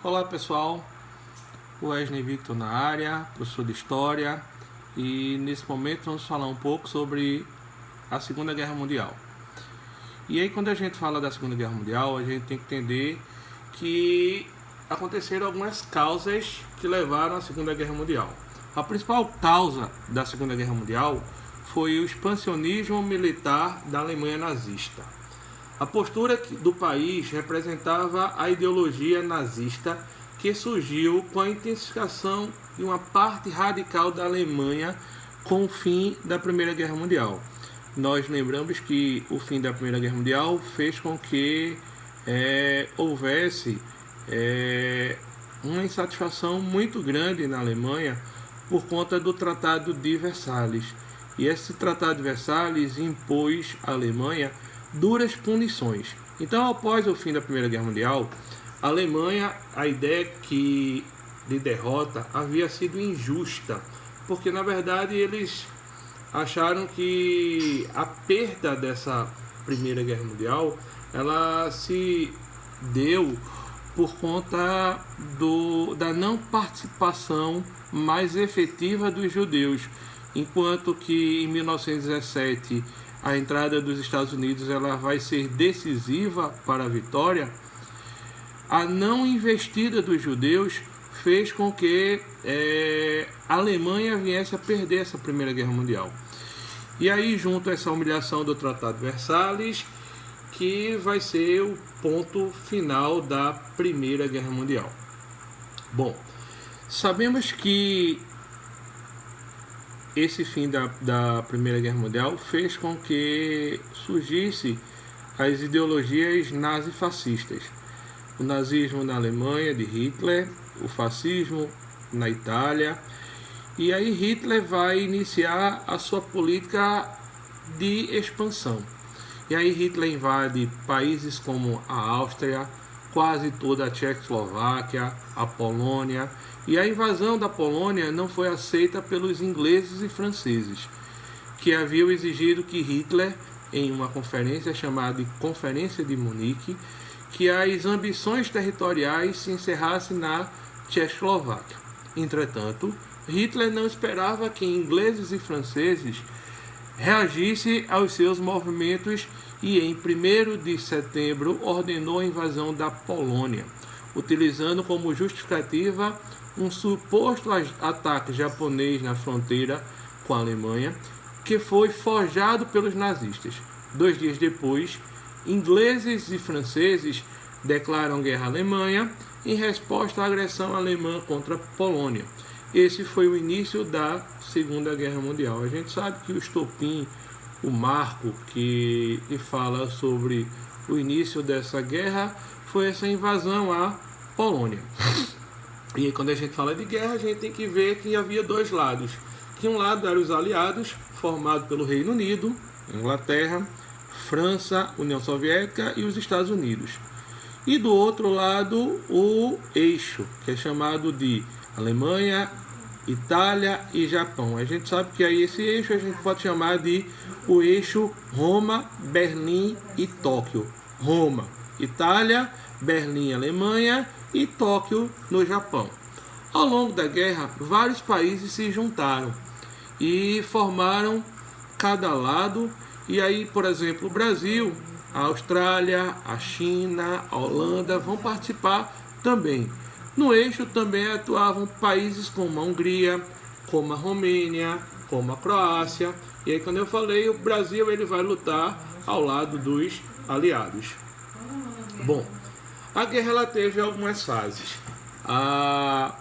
Olá pessoal, Wesley Victor na área, professor de História, e nesse momento vamos falar um pouco sobre a Segunda Guerra Mundial. E aí quando a gente fala da Segunda Guerra Mundial, a gente tem que entender que aconteceram algumas causas que levaram à Segunda Guerra Mundial. A principal causa da Segunda Guerra Mundial foi o expansionismo militar da Alemanha nazista. A postura do país representava a ideologia nazista que surgiu com a intensificação de uma parte radical da Alemanha com o fim da Primeira Guerra Mundial. Nós lembramos que o fim da Primeira Guerra Mundial fez com que houvesse uma insatisfação muito grande na Alemanha por conta do Tratado de Versalhes. E esse Tratado de Versalhes impôs à Alemanha duras punições. Então, após o fim da Primeira Guerra Mundial, a Alemanha, a ideia de derrota havia sido injusta, porque na verdade eles acharam que a perda dessa Primeira Guerra Mundial ela se deu por conta da não participação mais efetiva dos judeus, enquanto que em 1917 a entrada dos Estados Unidos ela vai ser decisiva para a vitória. A não investida dos judeus fez com que a Alemanha viesse a perder essa Primeira Guerra Mundial. E aí, junto a essa humilhação do Tratado de Versalhes, que vai ser o ponto final da Primeira Guerra Mundial. Bom, sabemos que esse fim da Primeira Guerra Mundial fez com que surgisse as ideologias nazifascistas. O nazismo na Alemanha, de Hitler, o fascismo na Itália. E aí Hitler vai iniciar a sua política de expansão. E aí Hitler invade países como a Áustria, quase toda a Tchecoslováquia, a Polônia. E a invasão da Polônia não foi aceita pelos ingleses e franceses, que haviam exigido que Hitler, em uma conferência chamada de Conferência de Munique, que as ambições territoriais se encerrassem na Tchecoslováquia. Entretanto, Hitler não esperava que ingleses e franceses reagissem aos seus movimentos e, em 1º de setembro, ordenou a invasão da Polônia, utilizando como justificativa um suposto ataque japonês na fronteira com a Alemanha, que foi forjado pelos nazistas. 2 dias depois, ingleses e franceses declaram guerra à Alemanha em resposta à agressão alemã contra a Polônia. Esse foi o início da Segunda Guerra Mundial. A gente sabe que o estopim, o marco que fala sobre o início dessa guerra, foi essa invasão à Polônia. E aí, quando a gente fala de guerra, a gente tem que ver que havia dois lados. Que um lado eram os aliados, formado pelo Reino Unido, Inglaterra, França, União Soviética e os Estados Unidos. E do outro lado, o eixo, que é chamado de Alemanha, Itália e Japão. A gente sabe que aí esse eixo a gente pode chamar de o eixo Roma, Berlim e Tóquio. Roma, Itália, Berlim, Alemanha e Tóquio, no Japão. Ao longo da guerra, vários países se juntaram e formaram cada lado. E aí, por exemplo, o Brasil, a Austrália, a China, a Holanda vão participar também. No eixo também atuavam países como a Hungria, como a Romênia, como a Croácia. E aí, quando eu falei, o Brasil ele vai lutar ao lado dos aliados. Bom, a guerra ela teve algumas fases. A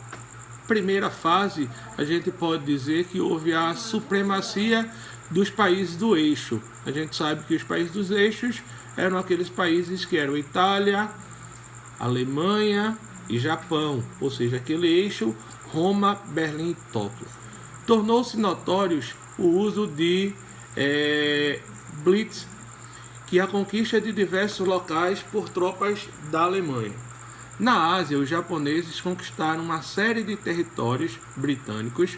primeira fase, a gente pode dizer que houve a supremacia dos países do eixo. A gente sabe que os países dos eixos eram aqueles países que eram Itália, Alemanha e Japão, ou seja, aquele eixo Roma, Berlim e Tóquio. Tornou-se notórios o uso de Blitz, que é a conquista de diversos locais por tropas da Alemanha. Na Ásia, os japoneses conquistaram uma série de territórios britânicos,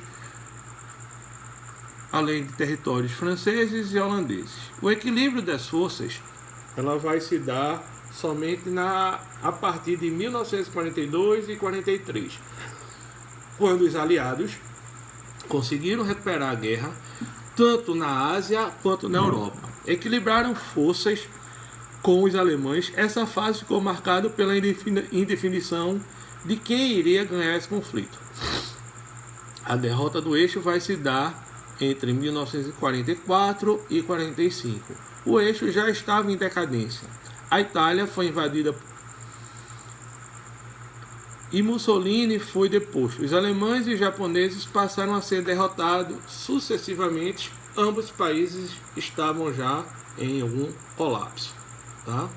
além de territórios franceses e holandeses. O equilíbrio das forças ela vai se dar somente a partir de 1942 e 43, quando os aliados conseguiram recuperar a guerra tanto na Ásia quanto na Europa. Equilibraram forças com os alemães. Essa fase ficou marcada pela indefinição de quem iria ganhar esse conflito. A derrota do eixo vai se dar entre 1944 e 45. O eixo já estava em decadência. A Itália foi invadida e Mussolini foi deposto. Os alemães e os japoneses passaram a ser derrotados sucessivamente. Ambos os países estavam já em algum colapso. Tá?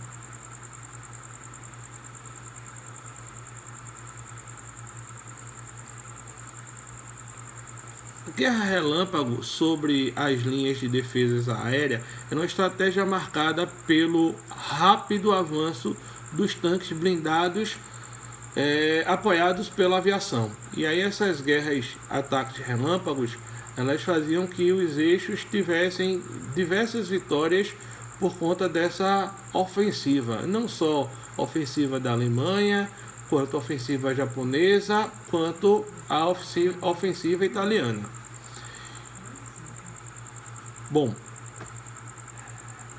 Guerra relâmpago sobre as linhas de defesa aérea é uma estratégia marcada pelo rápido avanço dos tanques blindados apoiados pela aviação. E aí essas guerras, ataques relâmpagos, elas faziam que os eixos tivessem diversas vitórias por conta dessa ofensiva. Não só ofensiva da Alemanha, quanto a ofensiva japonesa, quanto a ofensiva italiana. Bom,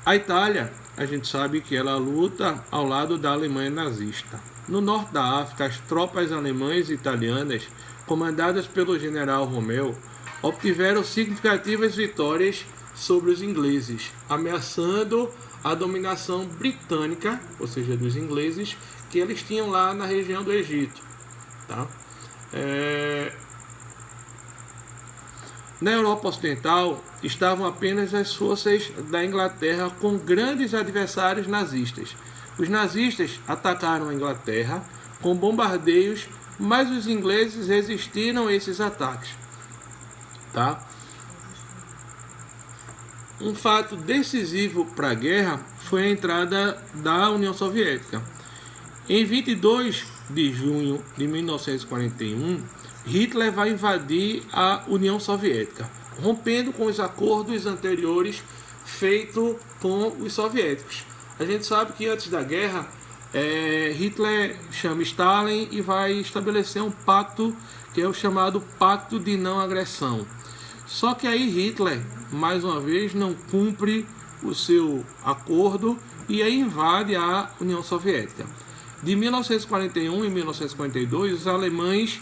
a Itália, a gente sabe que ela luta ao lado da Alemanha nazista. No norte da África, as tropas alemãs e italianas, comandadas pelo general Rommel, obtiveram significativas vitórias sobre os ingleses, ameaçando a dominação britânica, ou seja, dos ingleses, que eles tinham lá na região do Egito. Tá? Na Europa Ocidental estavam apenas as forças da Inglaterra com grandes adversários nazistas. Os nazistas atacaram a Inglaterra com bombardeios, mas os ingleses resistiram a esses ataques. Tá? Um fato decisivo para a guerra foi a entrada da União Soviética. Em 22 de junho de 1941, Hitler vai invadir a União Soviética, rompendo com os acordos anteriores feitos com os soviéticos. A gente sabe que antes da guerra, Hitler chama Stalin e vai estabelecer um pacto que é o chamado Pacto de Não Agressão. Só que aí Hitler, mais uma vez, não cumpre o seu acordo e aí invade a União Soviética. De 1941 e 1942, os alemães,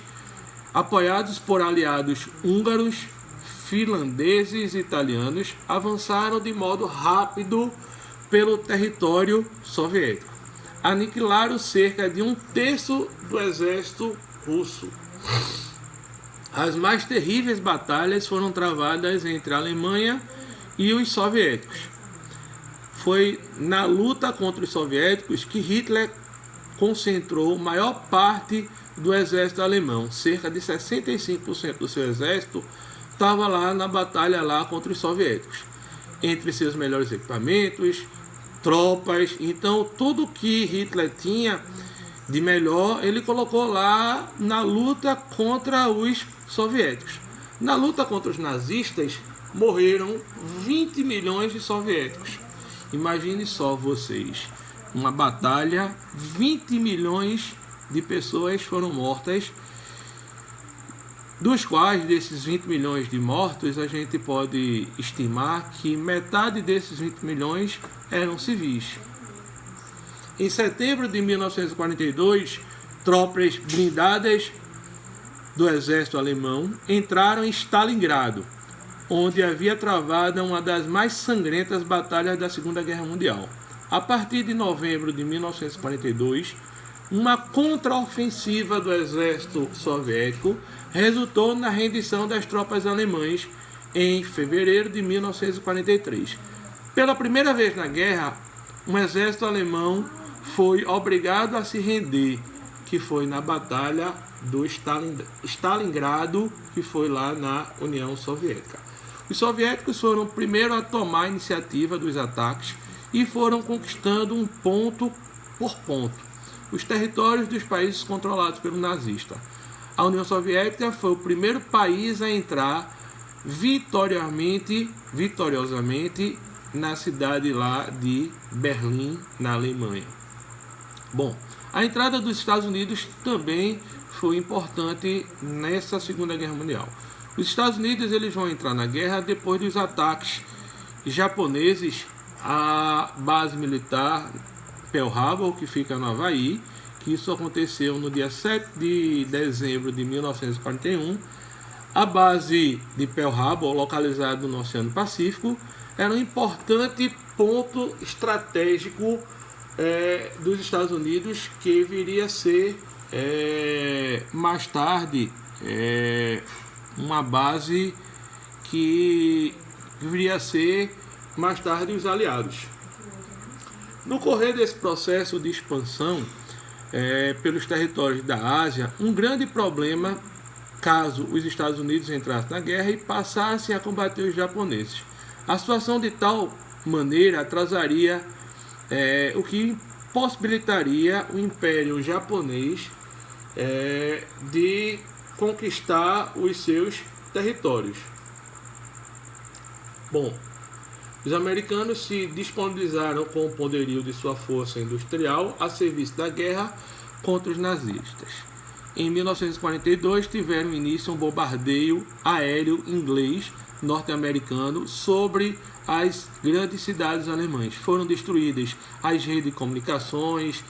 apoiados por aliados húngaros, finlandeses e italianos, avançaram de modo rápido pelo território soviético. Aniquilaram cerca de 1/3 do exército russo. As mais terríveis batalhas foram travadas entre a Alemanha e os soviéticos. Foi na luta contra os soviéticos que Hitler concentrou maior parte do exército alemão. Cerca de 65% do seu exército estava lá na batalha lá contra os soviéticos. Entre seus melhores equipamentos, tropas, então tudo que Hitler tinha de melhor, ele colocou lá na luta contra os soviéticos. Na luta contra os nazistas, morreram 20 milhões de soviéticos. Imagine só vocês, uma batalha, 20 milhões de pessoas foram mortas, dos quais, desses 20 milhões de mortos, a gente pode estimar que metade desses 20 milhões eram civis. Em setembro de 1942, tropas blindadas do exército alemão entraram em Stalingrado, onde havia travado uma das mais sangrentas batalhas da Segunda Guerra Mundial. A partir de novembro de 1942, uma contraofensiva do exército soviético resultou na rendição das tropas alemãs em fevereiro de 1943. Pela primeira vez na guerra, um exército alemão foi obrigado a se render, que foi na batalha do Stalingrado, que foi lá na União Soviética. Os soviéticos foram o primeiro a tomar a iniciativa dos ataques e foram conquistando um ponto por ponto os territórios dos países controlados pelo nazista. A União Soviética foi o primeiro país a entrar vitoriosamente na cidade lá de Berlim, na Alemanha. Bom, a entrada dos Estados Unidos também foi importante nessa Segunda Guerra Mundial. Os Estados Unidos eles vão entrar na guerra depois dos ataques japoneses à base militar Pearl Harbor, que fica no Havaí, que isso aconteceu no dia 7 de dezembro de 1941. A base de Pearl Harbor, localizada no Oceano Pacífico, era um importante ponto estratégico dos Estados Unidos, que viria a ser mais tarde uma base que viria a ser mais tarde os aliados. No correr desse processo de expansão pelos territórios da Ásia, um grande problema caso os Estados Unidos entrassem na guerra e passassem a combater os japoneses. A situação de tal maneira atrasaria o que possibilitaria o Império Japonês de conquistar os seus territórios. Bom, os americanos se disponibilizaram com o poderio de sua força industrial a serviço da guerra contra os nazistas. Em 1942 tiveram início um bombardeio aéreo inglês norte-americano sobre as grandes cidades alemãs. Foram destruídas as redes de comunicações,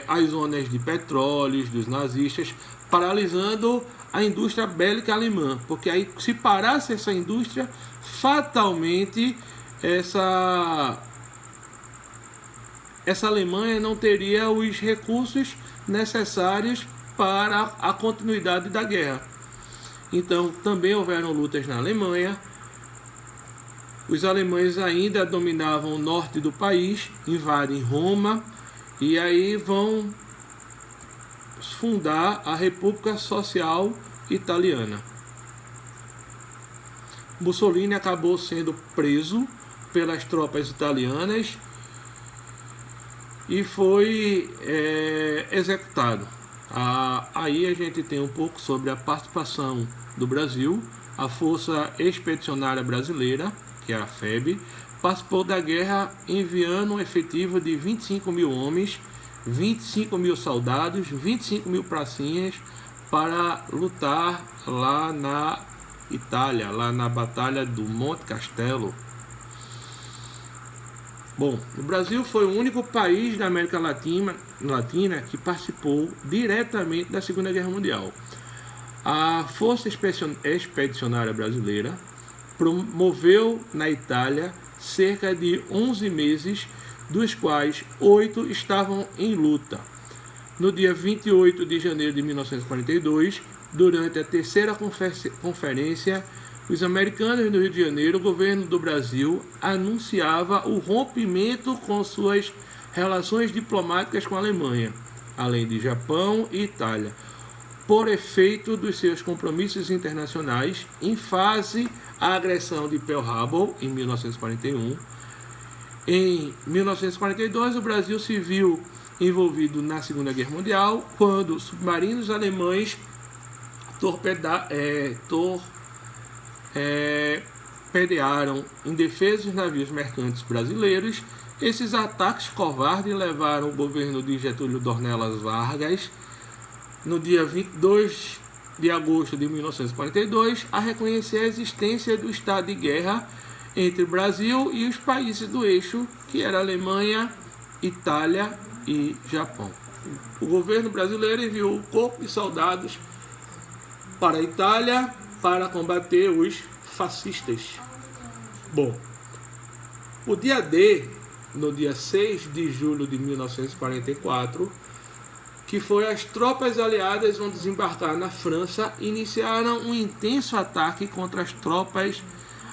as zonas de petróleos dos nazistas, paralisando a indústria bélica alemã, porque aí se parasse essa indústria, fatalmente essa Alemanha não teria os recursos necessários para a continuidade da guerra. Então também houveram lutas na Alemanha. Os alemães ainda dominavam o norte do país, invadem Roma e aí vão fundar a República Social Italiana. Mussolini acabou sendo preso pelas tropas italianas e foi executado. Aí a gente tem um pouco sobre a participação do Brasil. A Força Expedicionária Brasileira, que é a FEB, participou da guerra enviando um efetivo de 25 mil homens, 25 mil soldados, 25 mil pracinhas para lutar lá na Itália, lá na Batalha do Monte Castelo. Bom, o Brasil foi o único país da América Latina que participou diretamente da Segunda Guerra Mundial. A Força Expedicionária Brasileira promoveu na Itália cerca de 11 meses, dos quais 8 estavam em luta. No dia 28 de janeiro de 1942, durante a terceira conferência, os americanos no Rio de Janeiro, o governo do Brasil anunciava o rompimento com suas relações diplomáticas com a Alemanha, além de Japão e Itália, por efeito dos seus compromissos internacionais em face à agressão de Pearl Harbor em 1941. Em 1942, o Brasil se viu envolvido na Segunda Guerra Mundial, quando submarinos alemães torpedearam em defesa dos navios mercantes brasileiros. Esses ataques covardes levaram o governo de Getúlio Dornelas Vargas, no dia 22 de agosto de 1942, a reconhecer a existência do estado de guerra entre o Brasil e os países do eixo, que era Alemanha, Itália e Japão. O governo brasileiro enviou um corpo de soldados para a Itália para combater os fascistas. Bom, o dia D, no dia 6 de julho de 1944, que foi as tropas aliadas vão desembarcar na França, iniciaram um intenso ataque contra as tropas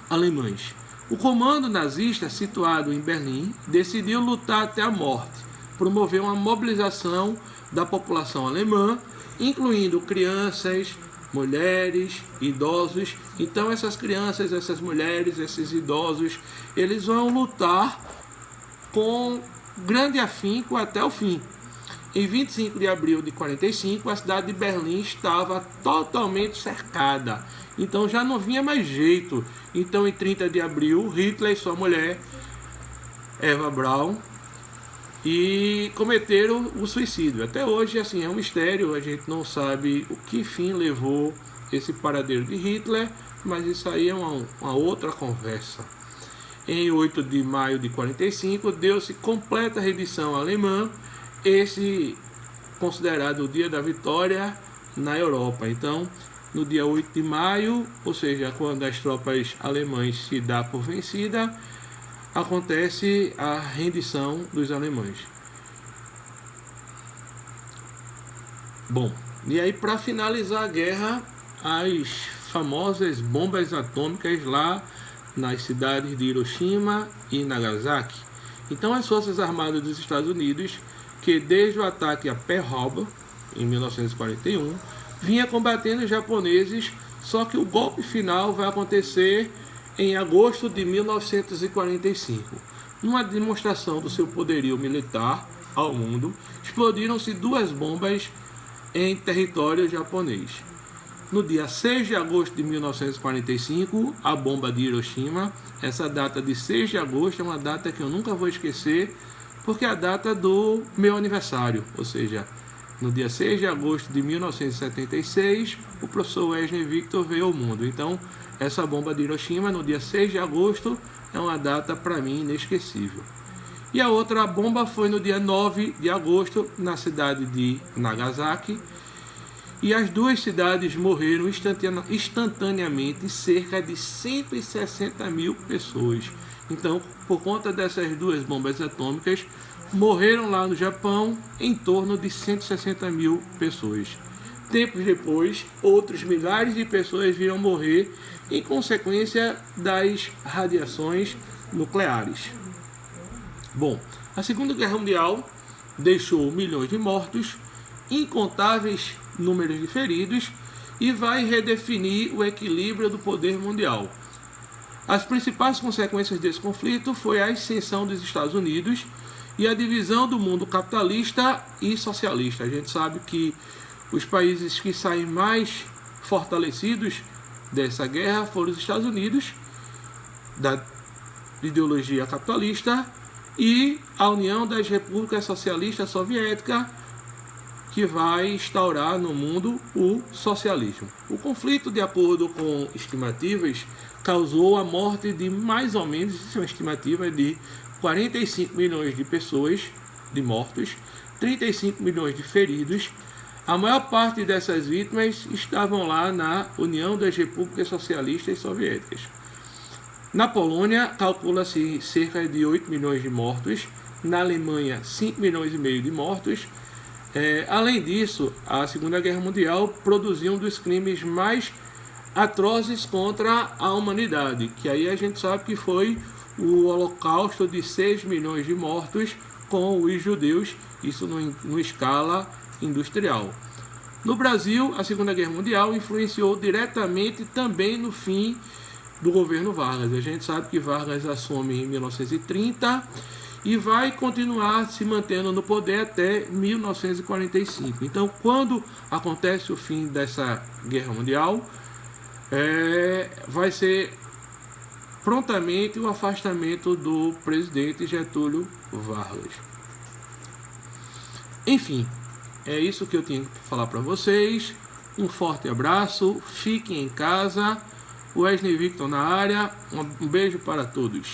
alemãs. O comando nazista, situado em Berlim, decidiu lutar até a morte, promoveu uma mobilização da população alemã, incluindo crianças, mulheres, idosos. Então essas crianças, essas mulheres, esses idosos, eles vão lutar com grande afinco até o fim. Em 25 de abril de 45, a cidade de Berlim estava totalmente cercada. Então já não vinha mais jeito. Então em 30 de abril, Hitler e sua mulher, Eva Braun, e cometeram o suicídio. Até hoje, assim, é um mistério, a gente não sabe o que fim levou esse paradeiro de Hitler, mas isso aí é uma outra conversa. Em 8 de maio de 45, deu-se completa rendição alemã, esse considerado o dia da vitória na Europa. Então, no dia 8 de maio, ou seja, quando as tropas alemãs se dão por vencida, acontece a rendição dos alemães. Bom, e aí para finalizar a guerra, as famosas bombas atômicas lá nas cidades de Hiroshima e Nagasaki. Então as Forças Armadas dos Estados Unidos, que desde o ataque a Pearl Harbor, em 1941, vinha combatendo os japoneses, só que o golpe final vai acontecer em agosto de 1945. Numa demonstração do seu poderio militar ao mundo, explodiram-se 2 bombas em território japonês. No dia 6 de agosto de 1945, a bomba de Hiroshima. Essa data de 6 de agosto é uma data que eu nunca vou esquecer, porque é a data do meu aniversário, ou seja, no dia 6 de agosto de 1976, o professor Wesley Victor veio ao mundo. Então, essa bomba de Hiroshima, no dia 6 de agosto, é uma data para mim inesquecível. E a outra bomba foi no dia 9 de agosto, na cidade de Nagasaki. E as 2 cidades morreram instantaneamente cerca de 160 mil pessoas. Então, por conta dessas 2 bombas atômicas, morreram lá no Japão em torno de 160 mil pessoas. Tempos depois, outros milhares de pessoas viram morrer em consequência das radiações nucleares. Bom, a Segunda Guerra Mundial deixou milhões de mortos, incontáveis números de feridos e vai redefinir o equilíbrio do poder mundial. As principais consequências desse conflito foi a ascensão dos Estados Unidos e a divisão do mundo capitalista e socialista. A gente sabe que os países que saem mais fortalecidos dessa guerra foram os Estados Unidos, da ideologia capitalista, e a União das Repúblicas Socialistas Soviéticas, que vai instaurar no mundo o socialismo. O conflito, de acordo com estimativas, causou a morte de mais ou menos, isso é uma estimativa de 45 milhões de pessoas, de mortos, 35 milhões de feridos. A maior parte dessas vítimas estavam lá na União das Repúblicas Socialistas Soviéticas. Na Polônia, calcula-se cerca de 8 milhões de mortos. Na Alemanha, 5 milhões e meio de mortos. Além disso, a Segunda Guerra Mundial produziu um dos crimes mais atrozes contra a humanidade, que aí a gente sabe que foi o Holocausto de 6 milhões de mortos com os judeus, isso numa escala industrial. No Brasil, a Segunda Guerra Mundial influenciou diretamente também no fim do governo Vargas. A gente sabe que Vargas assume em 1930 e vai continuar se mantendo no poder até 1945. Então, quando acontece o fim dessa Guerra Mundial, vai ser prontamente o afastamento do presidente Getúlio Vargas. Enfim, é isso que eu tinha que falar para vocês. Um forte abraço, fiquem em casa. Wesley Victor na área. Um beijo para todos.